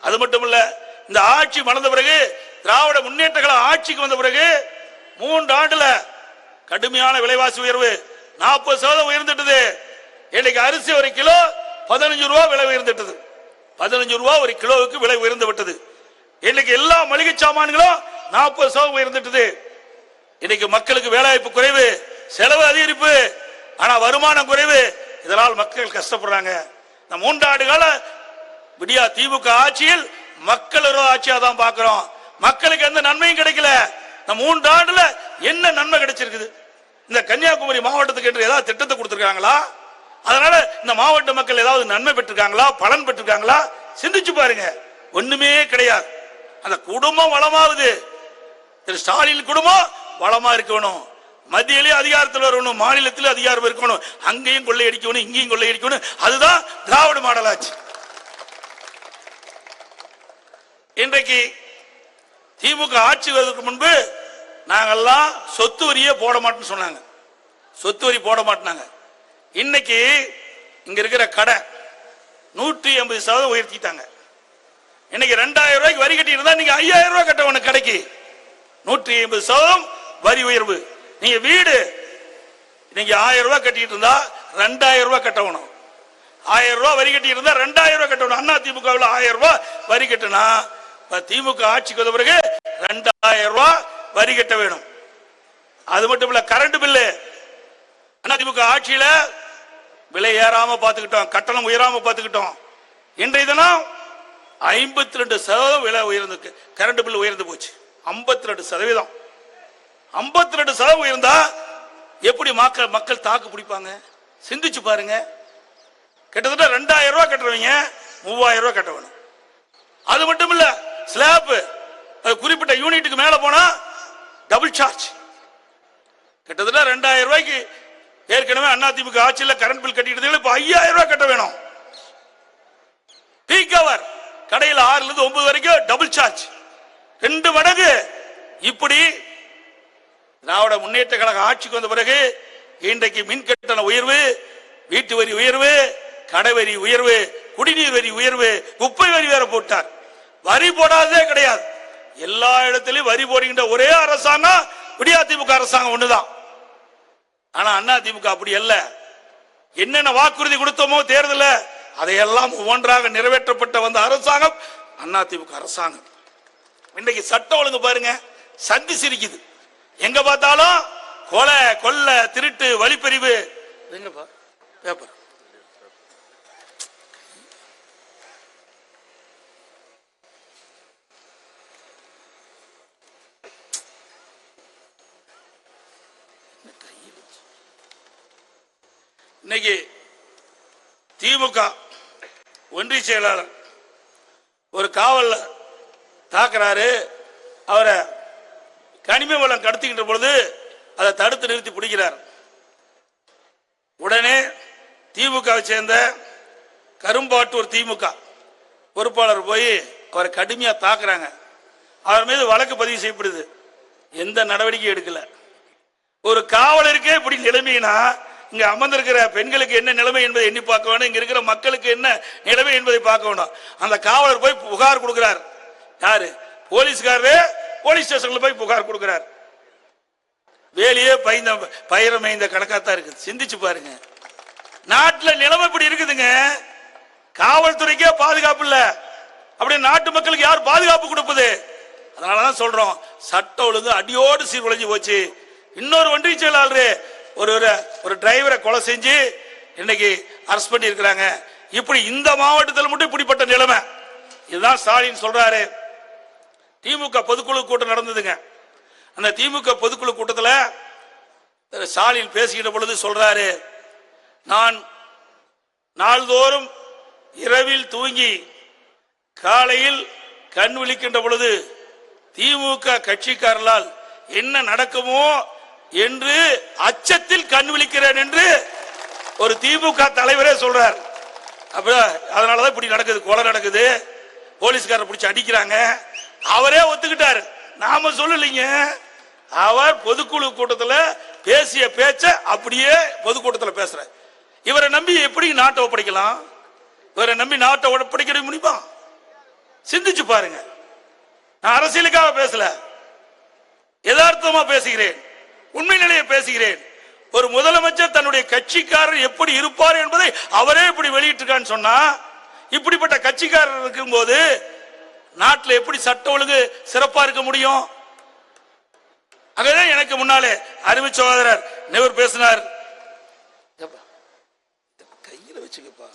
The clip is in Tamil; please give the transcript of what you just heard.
அது மட்டும் இல்ல, இந்த ஆட்சி மலர்ந்த பிறகு, திராவிட முன்னேற்ற கழக ஆட்சிக்கு வந்த பிறகு 3 ஆண்டுல கடுமையான விலைவாசி உயர்வு 40% உயர்ந்துட்டது. இன்னைக்கு அரிசி ஒரு கிலோ 15 ரூபா விலை உயர்ந்துட்டது. 15 ரூபா ஒரு கிலோவுக்கு விலை உயர்ந்து விட்டது. இன்னைக்கு எல்லா மளிகை சாமான்களும் 40% உயர்ந்துட்டது. இன்னைக்கு மக்களுக்கு வேலைவாய்ப்பு குறைவு, செலவு அதிகரிப்பு, ஆனா வருமானம் குறைவு. இதனால் மக்கள் கஷ்டப்படுறாங்க. இந்த 3 ஆண்டு கால விடியா திமுக ஆட்சியில் மக்கள் ஆட்சியா தான் பார்க்கிறோம். மக்களுக்கு எந்த நன்மையும் கிடைக்கல. இந்த 3 ஆண்டுல என்ன நன்மை கிடைச்சிருக்குது? இந்த கன்னியாகுமரி மாவட்டத்துக்கு என்று ஏதாவது திட்டத்தை கொடுத்திருக்காங்களா? அதனால இந்த மாவட்ட மக்கள் ஏதாவது நன்மை பெற்றிருக்காங்களா, பலன் பெற்றிருக்காங்களா? சிந்திச்சு பாருங்க. ஒண்ணுமே கிடையாது. அந்த குடும்பம் வளமாகுது. திரு ஸ்டாலின் குடும்பம் வளமா இருக்கணும், மத்தியிலே அதிகாரத்தில் வரணும், மாநிலத்தில் அதிகாரம் இருக்கணும், அங்கேயும் கொள்ளையடிக்கணும், இங்கேயும் கொள்ளையடிக்கணும். அதுதான் திராவிட மாடல் ஆட்சி. இன்றைக்கு திமுக ஆட்சி வருவதற்கு முன்பு நாங்கெல்லாம் சொத்து வரியே போட மாட்டோம்னு சொன்னாங்க. சொத்து வரி போட மாட்டாங்க. இன்னைக்கு இங்க இருக்கிற கடை 180% உயர்த்திட்டாங்க. இன்னைக்கு 2000 ரூபாய்க்கு வரி கட்டி இருந்தா நீங்க 5000 ரூபாய் கட்டணும். கடைக்கு 180% வரி உயர்வு. நீங்க வீடு நீங்க 1000 ரூபாய் கட்டிட்டு இருந்தா 2000 ரூபாய் கட்டணும். 1000 ரூபாய் வரி கட்டி இருந்தா 2000 ரூபாய் கட்டணும். அண்ணா திமுகவில் 1000 ரூபாய் வரி கட்டினா திமுக ஆட்சிக்கு வந்த பிறகு 2000 ரூபாய் வரி கட்ட வேணும். அது மட்டும் இல்ல, கரண்ட் பில்லு அண்ணா திமுக ஆட்சியில விலை ஏறாம பாத்துக்கிட்டோம், கட்டணம் உயராம பாத்துக்கிட்டோம். இன்றைய தினம் 52% விலை உயர்ந்து, கரண்ட் பில் உயர்ந்து போச்சு. 52%. 52% உயர்ந்தா எப்படி மக்கள் தாக்கு பிடிப்பாங்க? சிந்திச்சு பாருங்க. கிட்டத்தட்ட 2000 ரூபாய் கட்டுறவங்க 3000 ரூபாய் கட்ட வேணும். அது மட்டும் இல்ல, ஸ்லாப் குறிப்பிட்ட யூனிட்டுக்கு மேல போனா டபுள் சார்ஜ். கிட்டத்தட்ட 2000 ரூபாய்க்கு ஏற்கனவே அதிமுக ஆட்சியில் கரண்ட் பில் கட்டிட்டு இப்ப 5000 ரூபாய் கட்ட வேணும். பீக் அவர் கடையில் 6 லிருந்து 9 வரைக்கும் டபுள் சார்ஜ், 2 மடங்கு. இப்படி திராவிட முன்னேற்ற கழக ஆட்சிக்கு வந்த பிறகு இன்றைக்கு மின் கட்டண உயர்வு, வீட்டு வரி உயர்வு, கடை வரி உயர்வு, குடிநீர் வரி உயர்வு, குப்பை வரி வேற போட்டார். வரி போடாதே கிடையாது. எல்லா இடத்திலும் வரி போடுகின்ற ஒரே அரசாங்கம் விடியா திமுக அரசாங்கம் ஒண்ணுதான். ஆனா அண்ணா திமுக அப்படி அல்ல. என்னென்ன வாக்குறுதி கொடுத்தோமோ தேர்தல அதையெல்லாம் ஒவ்வொன்றாக நிறைவேற்றப்பட்ட வந்த அரசாங்கம் அண்ணா திமுக அரசாங்கம். இன்னைக்கு சட்டம் ஒழுங்கு பாருங்க, சந்தி சிரிக்குது. எங்க பார்த்தாலும் கொலை, கொள்ளை, திருட்டு, வழிப்பறிவு. பேப்பர் இன்னைக்கு திமுக ஒன்றிய செயலாளர் ஒரு காவல் தாக்குறாரு. அவரை கனிம வளம் கடத்துகின்ற பொழுது அதை தடுத்து நிறுத்தி பிடிக்கிறார். உடனே திமுகவை சேர்ந்த கரும்பாட்டூர் திமுக பொறுப்பாளர் போய் அவரை கடுமையா தாக்குறாங்க. அவர் மீது வழக்கு பதிவு செய்யப்படுது. எந்த நடவடிக்கையும் எடுக்கல. ஒரு காவலருக்கே இப்படி நிலைமைனா இங்க அமர்ந்திருக்கிற பெண்களுக்கு என்ன நிலைமை என்பதை எண்ணி பார்க்க வேணும். இங்க இருக்கிற மக்களுக்கு என்ன நிலைமை என்பதை பார்க்க வேணும். அந்த காவலர் போய் புகார் கொடுக்கிறார். யாரு? போலீஸ்காரரு போலீஸ் ஸ்டேஷன்ல போய் புகார் கொடுக்கிறார். வேலையே பயிரமை இந்த கணக்காத்தான் இருக்குது. சிந்திச்சு பாருங்க. நாட்டில் நிலைமை இப்படி இருக்குதுங்க. காவல்துறைக்கே பாதுகாப்பு இல்ல. அப்படியே நாட்டு மக்களுக்கு யார் பாதுகாப்பு கொடுப்பது? அதனாலதான் சொல்றோம், சட்ட ஒழுங்கு அடியோடு சீர்குலைஞ்சு போச்சு. இன்னொரு ஒன்றிய செயலாளர் ஒரு டிரைவரை கொலை செஞ்சு இன்னைக்கு அரெஸ்ட் பண்ணி இருக்கிறாங்க. இப்படி இந்த மாவட்டத்தில் மட்டும் இப்படிப்பட்ட நிலைமை. இதுதான் ஸ்டாலின் சொல்றாரு. திமுக பொதுக்குழு கூட்டம் நடந்ததுங்க. அந்த திமுக பொதுக்குழு கூட்டத்தில் ஸ்டாலின் பேசுகின்ற பொழுது சொல்றாரு, நான் நாள்தோறும் இரவில் தூங்கி காலையில் கண் விழிக்கின்ற பொழுது திமுக கட்சிக்காரர்களால் என்ன நடக்குமோ என்று அச்சத்தில் கண் விழிக்கிறேன் என்று ஒரு திமுக தலைவரே சொல்றார். அப்ப அதனாலதான் இப்படி நடக்குது, கொலை நடக்குது, போலீஸ்காரர் பிடிச்சி அடிக்கிறாங்க. அவரே ஒத்துக்கிட்டாரு, நாம சொல்லலைங்க. அவர் பொதுக்குழு கூட்டத்தில் பேசிய பேச்ச அப்படியே பொதுக்கூட்டத்தில் பேசுற. இவரை நம்பி எப்படி நாட்டை ஒப்படைக்கலாம்? இவரை நம்பி நாட்டை ஒப்படைக்க முடியுமா? சிந்திச்சு பாருங்க. நான் அரசியலுக்காக பேசல, யதார்த்தமா பேசுகிறேன், உண்மை நிலையை பேசுகிறேன். ஒரு முதலமைச்சர் தன்னுடைய கட்சிக்காரர் எப்படி இருப்பார் என்பதை அவரே இப்படி வெளியிட்டிருக்கான்னு சொன்னா, இப்படிப்பட்ட கட்சிக்காரர் இருக்கும்போது நாட்டில் எப்படி சட்ட ஒழுங்கு சிறப்பா இருக்க முடியும்? அங்கதான் எனக்கு முன்னாலே அருமை சகோதரர் நெவர் பேசினார். கையில வச்சுக்கப்பா.